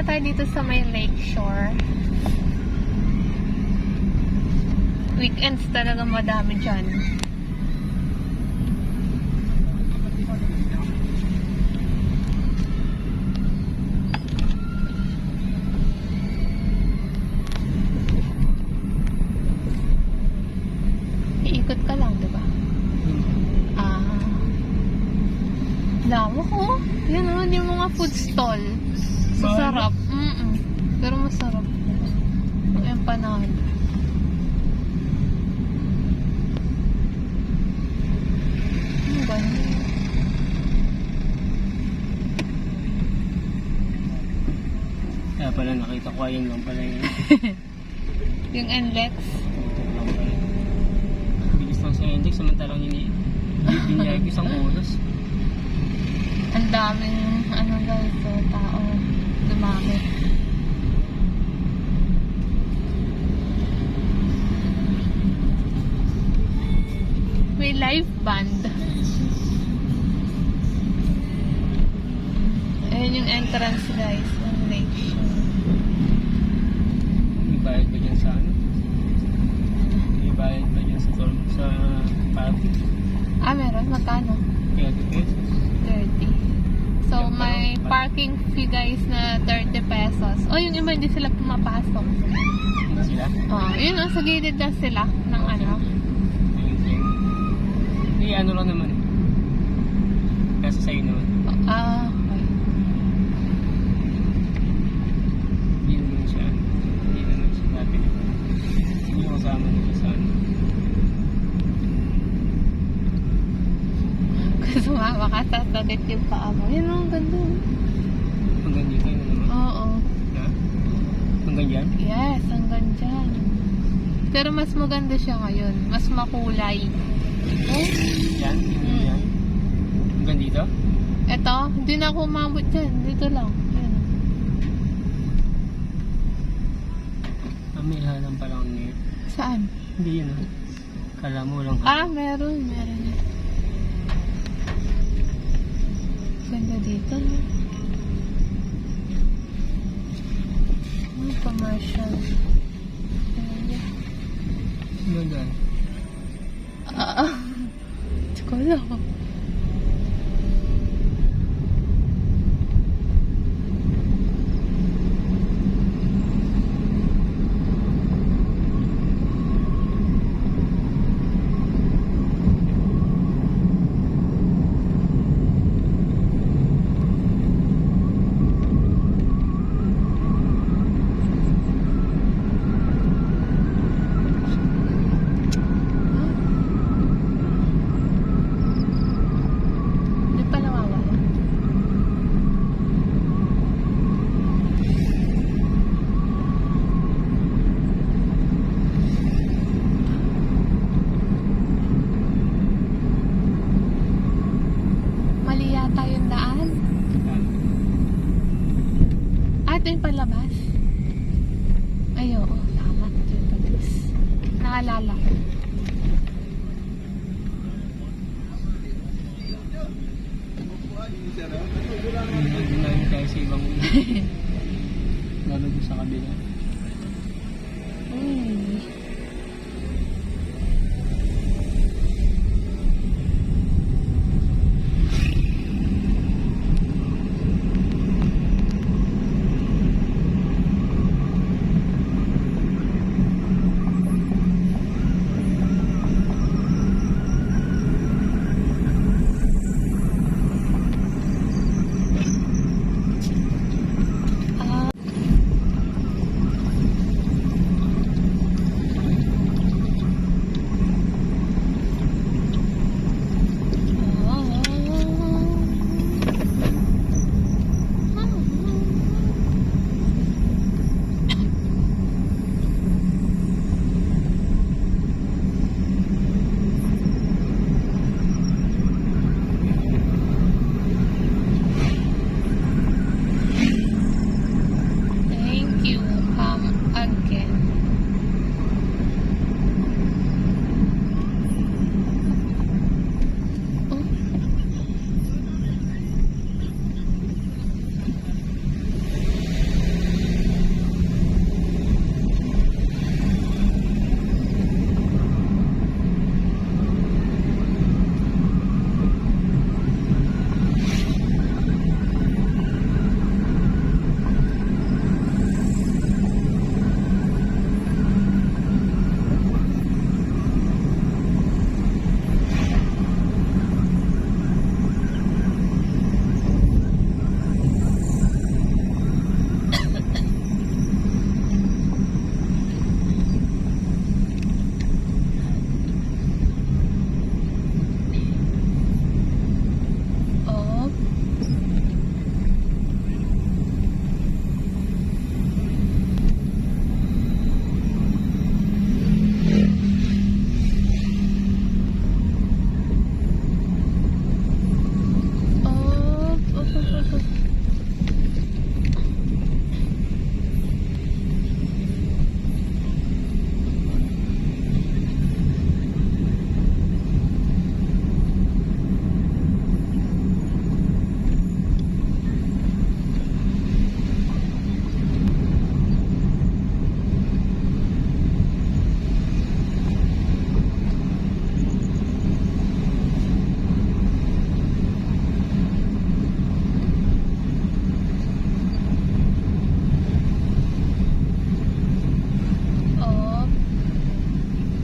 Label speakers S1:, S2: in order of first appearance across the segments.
S1: na tayo dito sa may Lakeshore. Weekends talaga madami dyan. Iikot ka lang, diba? Lawak oh. Yan naman yung mga food stall. Masarap. Pero masarap. Yung panahon. Ang ganda.
S2: Kaya pala nakita ko ayun lang pala yun.
S1: Yung NLEX.
S2: Bilis lang sa index samantalang biniyay ko isang oras.
S1: Ang daming ano guys, tao dumami. May live band. Ayan yung entrance guys ng Lakeshore.
S2: May bayad ba dyan sa ano? May bayad ba dyan sa parking?
S1: Meron. Magkano?
S2: 30 pesos.
S1: 30. So, may parking fee guys na 30 pesos. O, yung iba hindi sila pumapasok.
S2: Hindi sila?
S1: Yun sa gilid lang sila ng ano.
S2: Hindi, ano lang naman eh. Kasi sa'yo naman.
S1: Okay.
S2: Hindi naman siya dati. Hindi yung kasama nila sa ano.
S1: Kasi sumama ka, sasagit yung paa mo. Yun ang ganda.
S2: Hanggang dito yun naman.
S1: Oo.
S2: Ha? Hanggang dyan?
S1: Yes, hanggang dyan. Pero mas maganda siya ngayon. Mas makulay. Oh?
S2: Yan? Yan? Hanggang dito?
S1: Eto, hindi na ako umabot dyan. Dito lang. Yan.
S2: May halang palang net.
S1: Saan?
S2: Hindi yun ah. Kala mo walang halang.
S1: Meron. Ganda dito. Commercial.
S2: Ano dyan?
S1: Chocolate. Ito yung palabas. Ay, oo. Tama. Ito yung palabas. Naalala ko.
S2: Hindi tayo sa ibang lalo doon sa kabila.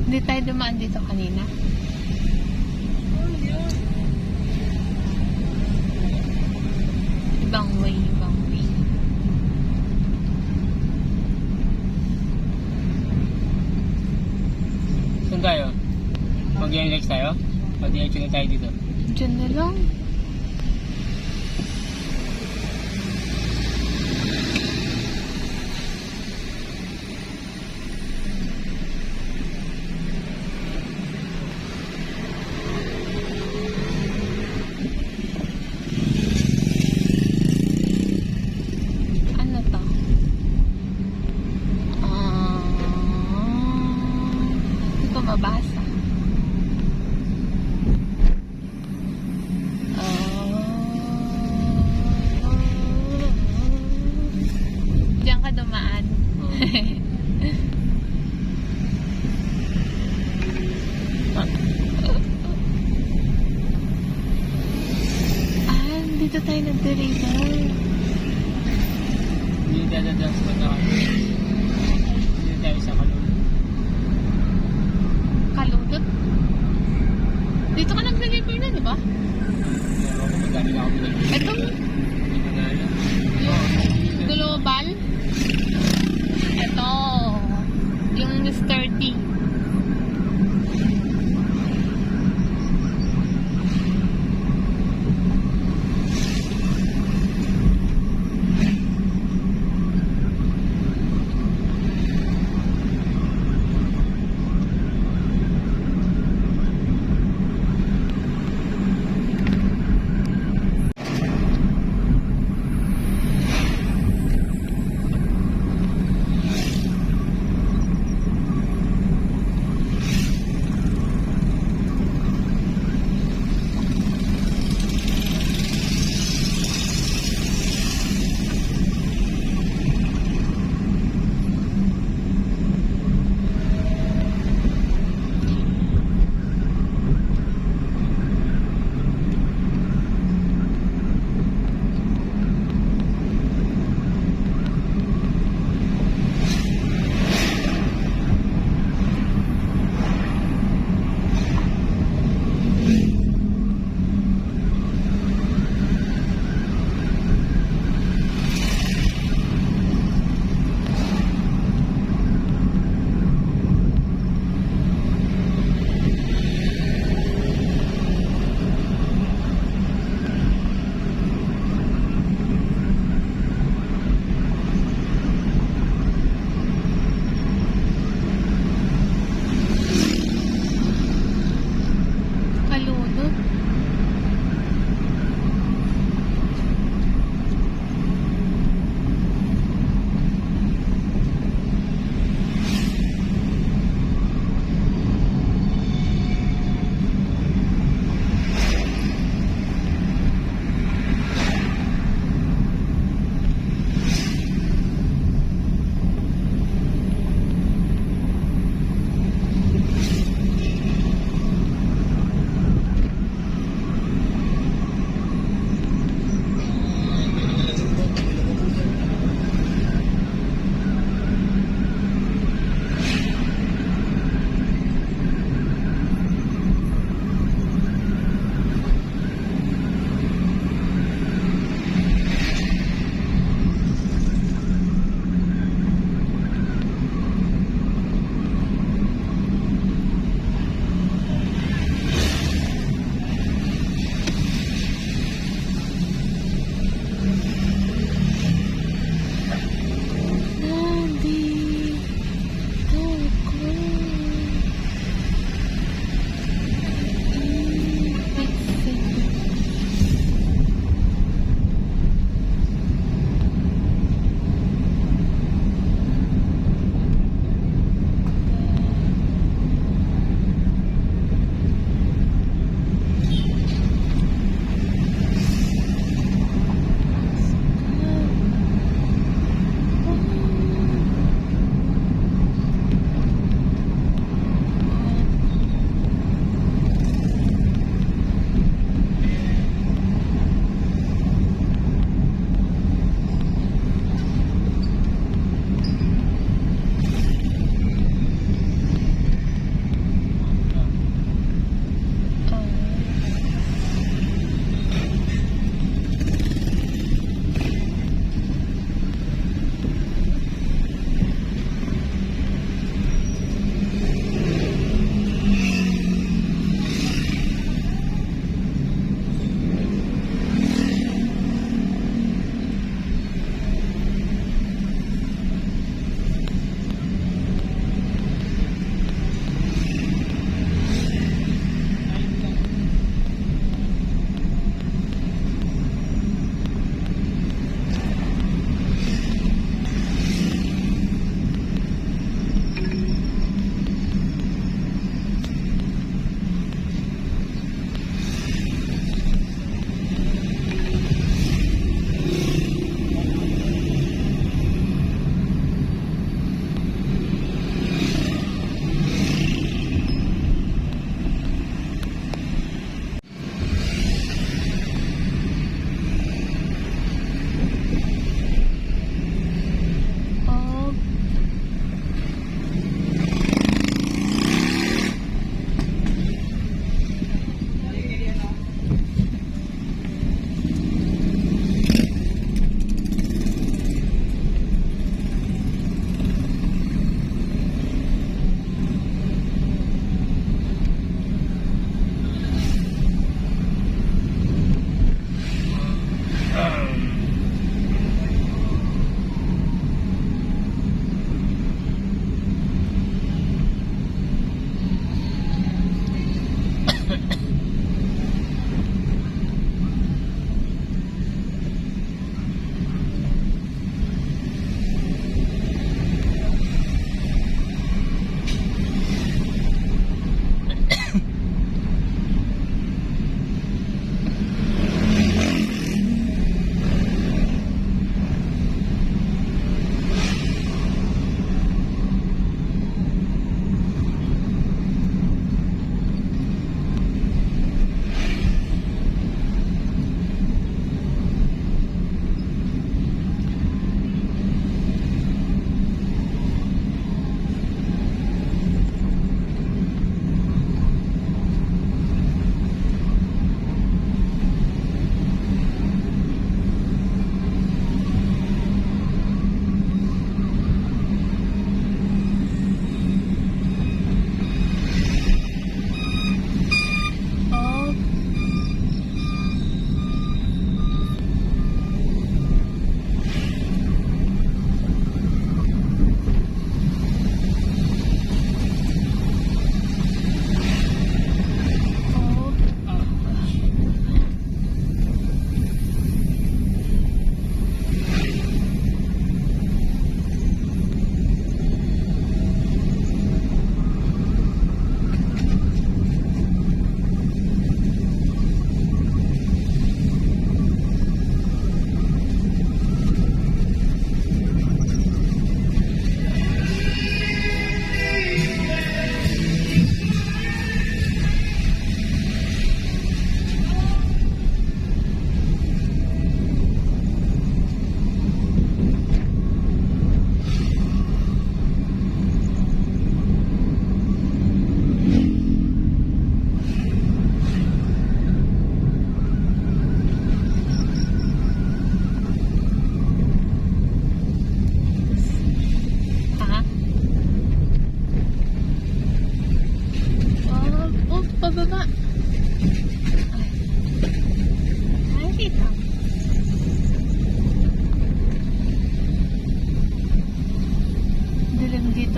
S1: Hindi tayo dumaan dito kanina. Ibang way, ibang way.
S2: Saan tayo? Mag-relax tayo? Mag-diretso na tayo dito.
S1: Diyan na lang. Ano to? Hindi ko mabasa. Diyan ka dumaan. Dito tayo nag-deliver.
S2: Hindi dadadang sa pagka. Hindi tayo sa kalun.
S1: Kaludot? Dito ka nag-deliver na, di ba?
S2: Pero ako magdami na ako pinag-deliver.
S1: Ito,
S2: Hindi ko na alam.
S1: yung global. Ito, yung Mr. T.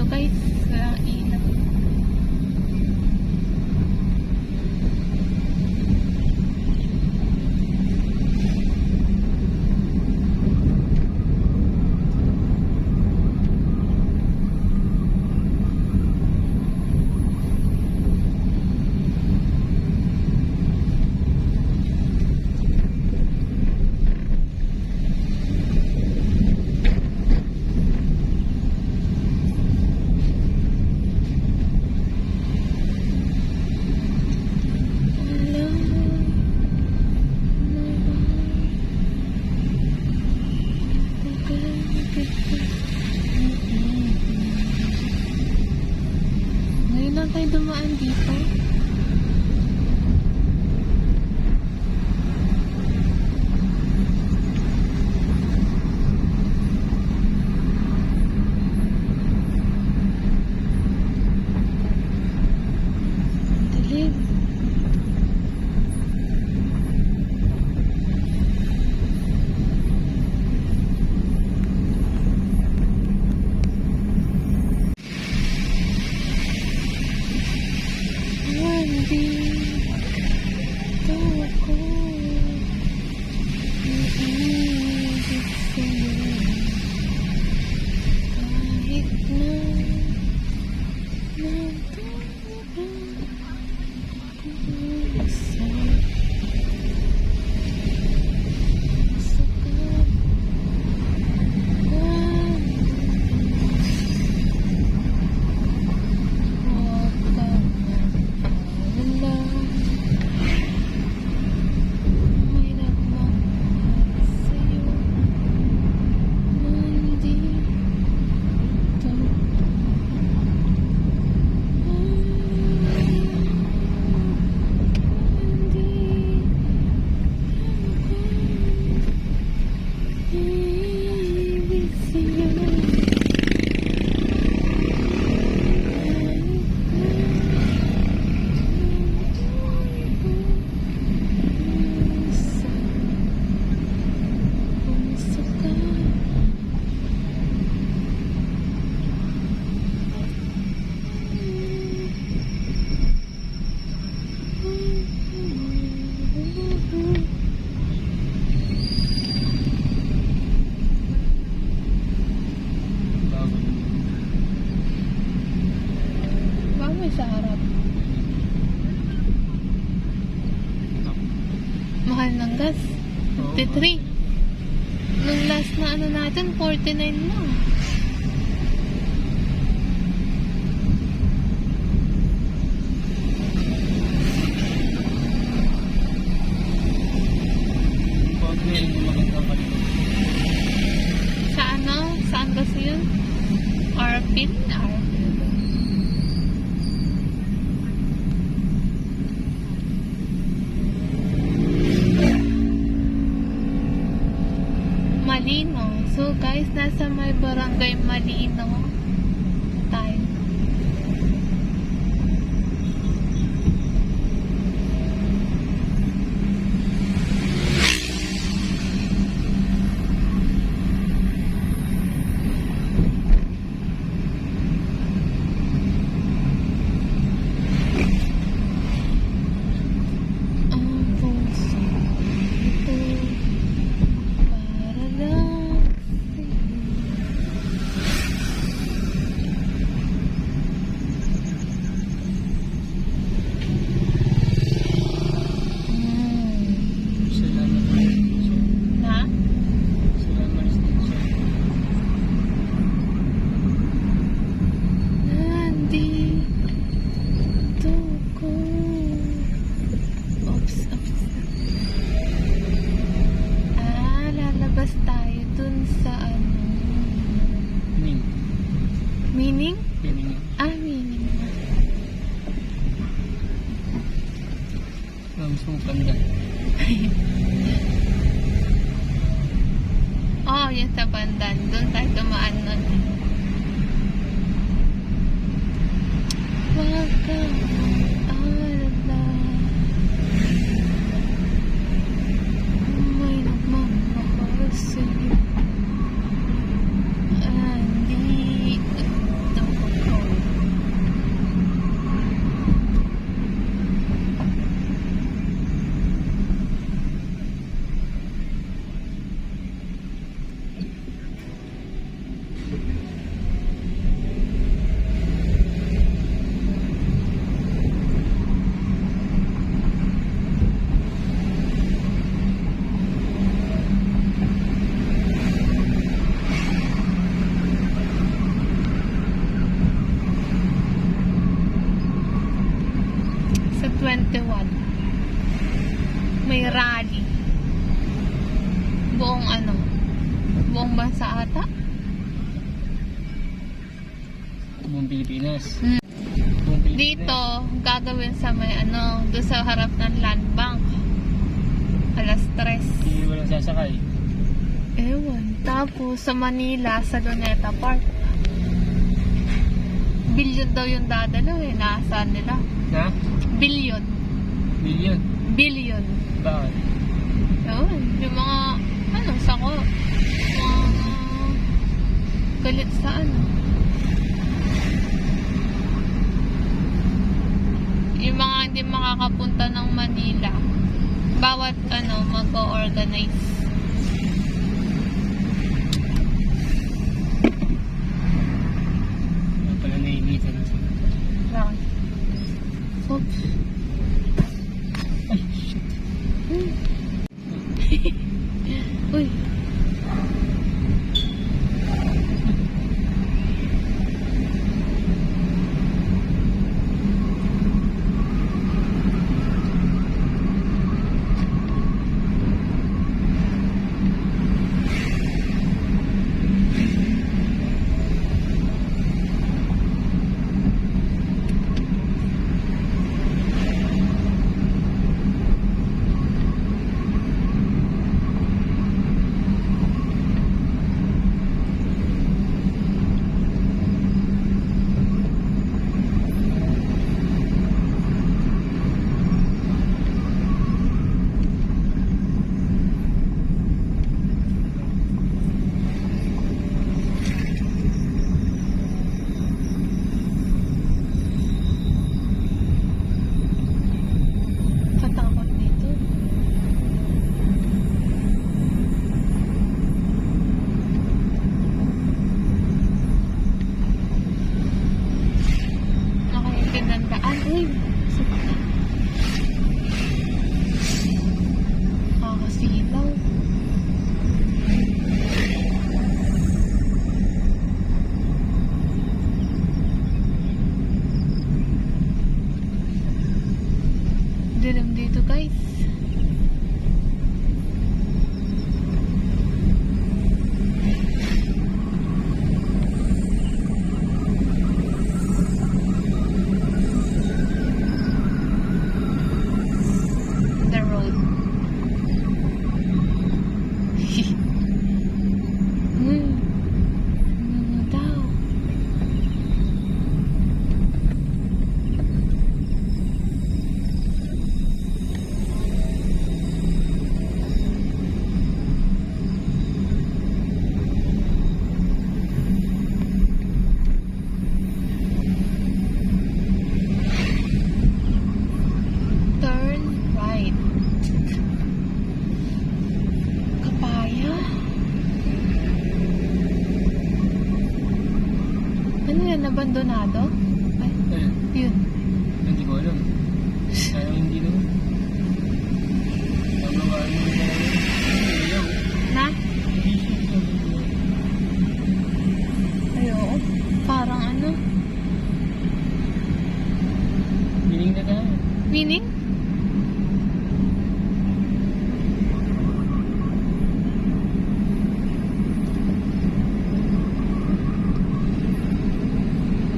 S1: So guys, walang ilaw. Ngayon lang tayo dumaan dito. Ang dilim. Nandito ako. Iibig sa'yo. Kahit na isa sa huwag ka magpawala. May nagmamahal sa'yo. Nandito iibig sa'yo. Puso ka.
S2: Bago na.
S1: Baka may sa harap. Mahal ng gas. 53. Nung last na ano natin, 49 lang.
S2: Pag na yung magandang kalikot.
S1: Sa ano? Saan kasi yun? Arpin? Arpin. Malino. So guys, nasa may barangay Malino tayo. Ang puso ito para lang
S2: Sila na siya.
S1: na?
S2: Sila na siya.
S1: Nandito ko. Oops. Lalabas tayo dun sa ano.
S2: Ning.
S1: Meaning?
S2: Pining.
S1: Meaning na.
S2: Gusto mong panda.
S1: Yun sa bandan. Doon tayo tumaan nun. Wag ka mag-alala. May nagmamahal sa'yo. Andito 21. May rally. Buong bansa ata.
S2: Buong Pilipinas.
S1: Hmm.
S2: Buong Pilipinas.
S1: Dito, gagawin sa may doon sa harap ng Land Bank. Alas 3.
S2: Hindi mo lang sasakay.
S1: Ewan. Tapos sa Manila, sa Luneta Park. Billion daw yung dadalo eh. Nasaan nila?
S2: Na?
S1: Billion.
S2: Million.
S1: Billion.
S2: Bakit?
S1: Ewan. Yung mga, sako. Mga galit sa yung mga hindi makakapunta ng Manila, bawat mag-o-organize.
S2: Ano pala nainitan na sila.
S1: Bakit? Oops.
S2: Ay, shit.
S1: Uy. Katakot dito. Nakaintindandaan. Uy. Kakasilaw. Dilim dito guys. The road. Ano daw? Turn right. Kapaya? Ano yan? Abandonado? Ay,
S2: Ayun.
S1: yun.
S2: Hindi ko alam. Sayang hindi naman. Nagawaan mo na yun. Ayaw.
S1: Na?
S2: Hindi siya.
S1: Ayoko. Parang
S2: Meaning na tayo.
S1: Meaning?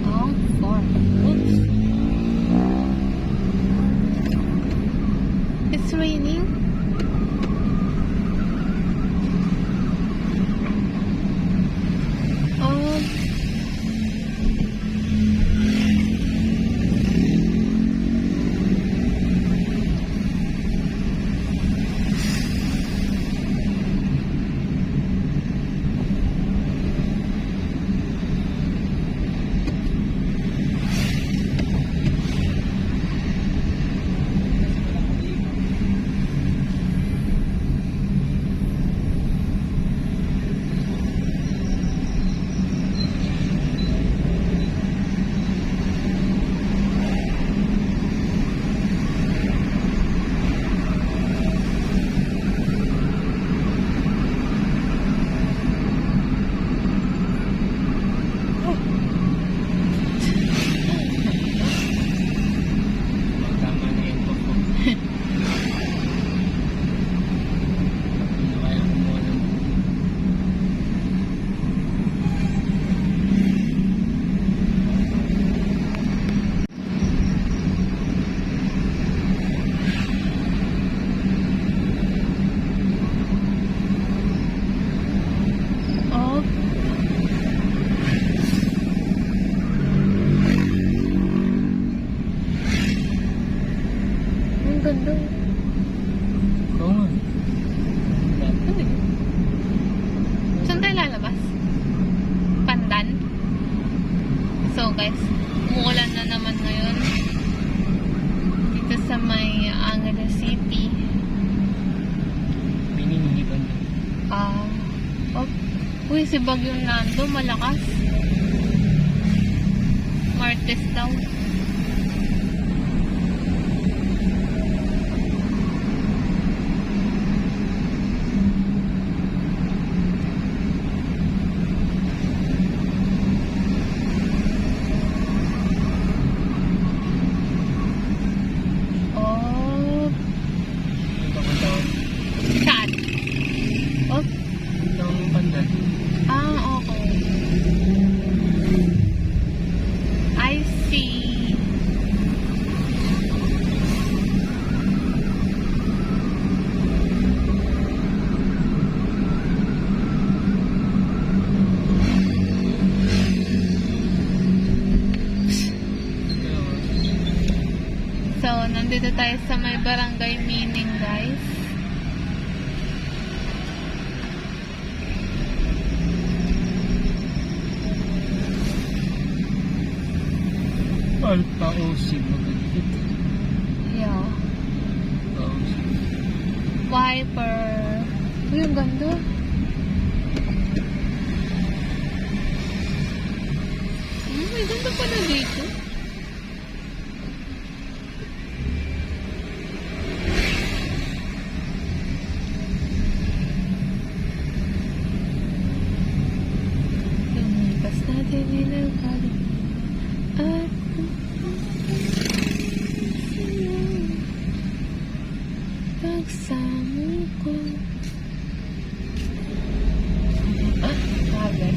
S1: Oops. It's raining. Oh. ganda.
S2: Oo nga.
S1: Ay. Saan tayo lalabas? Pandan? So guys, umuulan na naman ngayon. Dito sa may Angeles City.
S2: Pininigiban na.
S1: Oh. Uy, si Bagyong Nando, malakas. Martes daw. Oh,
S2: Ito ang taon.
S1: saan? Oh,
S2: Ito ang pandan.
S1: okay. I see. So, nandito tayo sa may barangay meaning, guys.
S2: Alpha OC magigit.
S1: Yeah.
S2: Alpha OC.
S1: Wiper. Uy, ang ganda. May ganda pala dito. Lumipas natin nilagay at pagsamo ko. Bagay.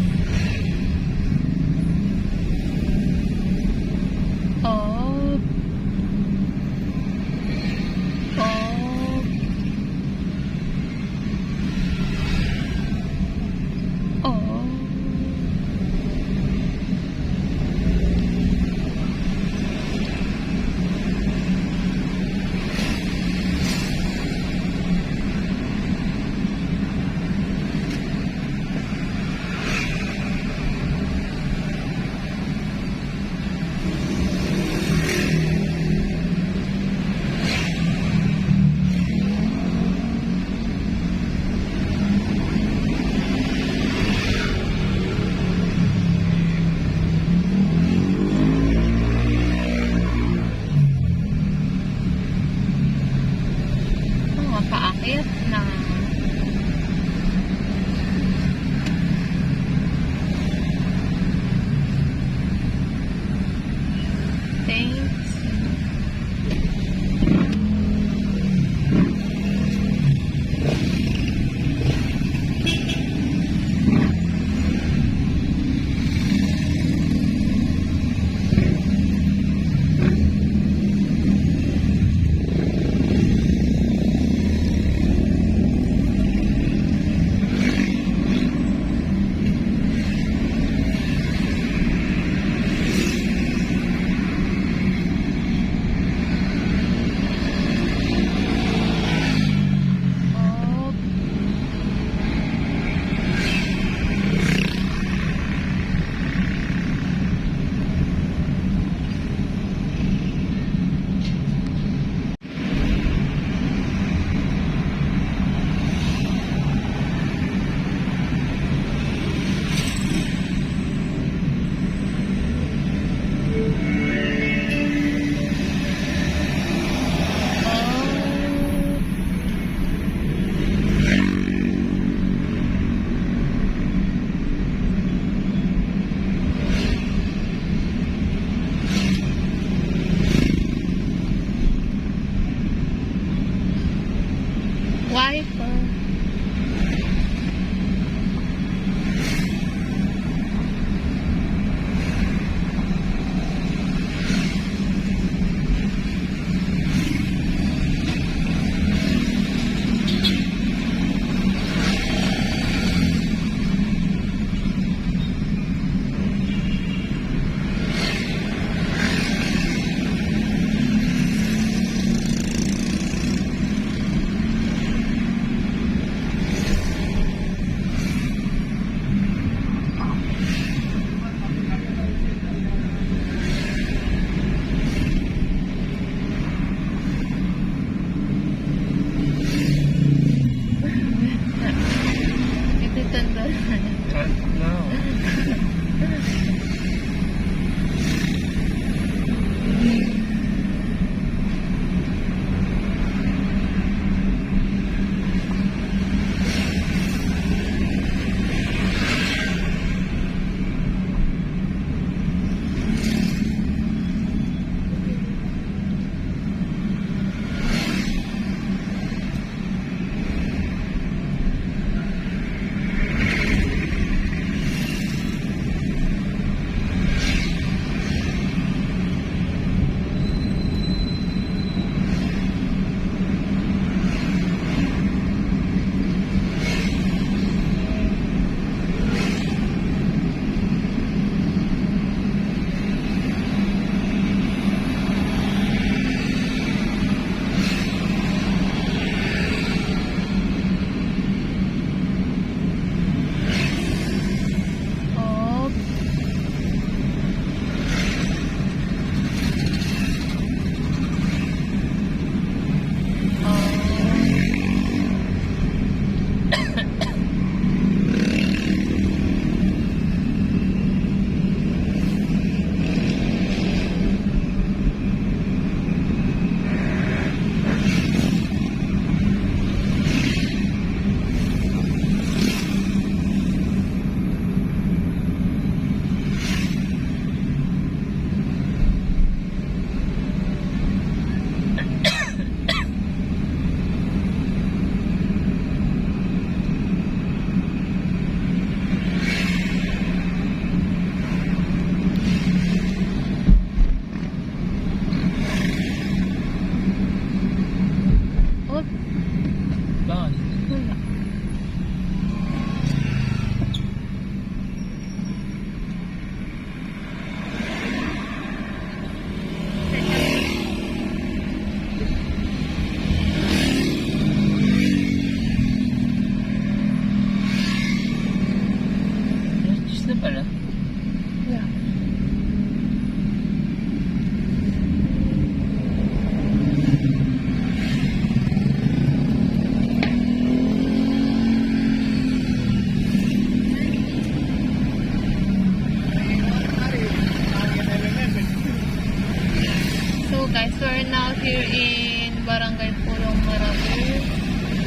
S1: guys, we're now here in Barangay Pulong Marabu,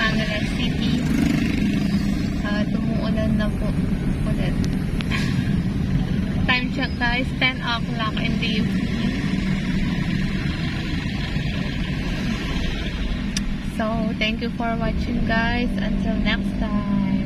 S1: Manila City. Tumuulan na po ulit. Time check guys, 10 o'clock in the evening. So, thank you for watching guys. Until next time.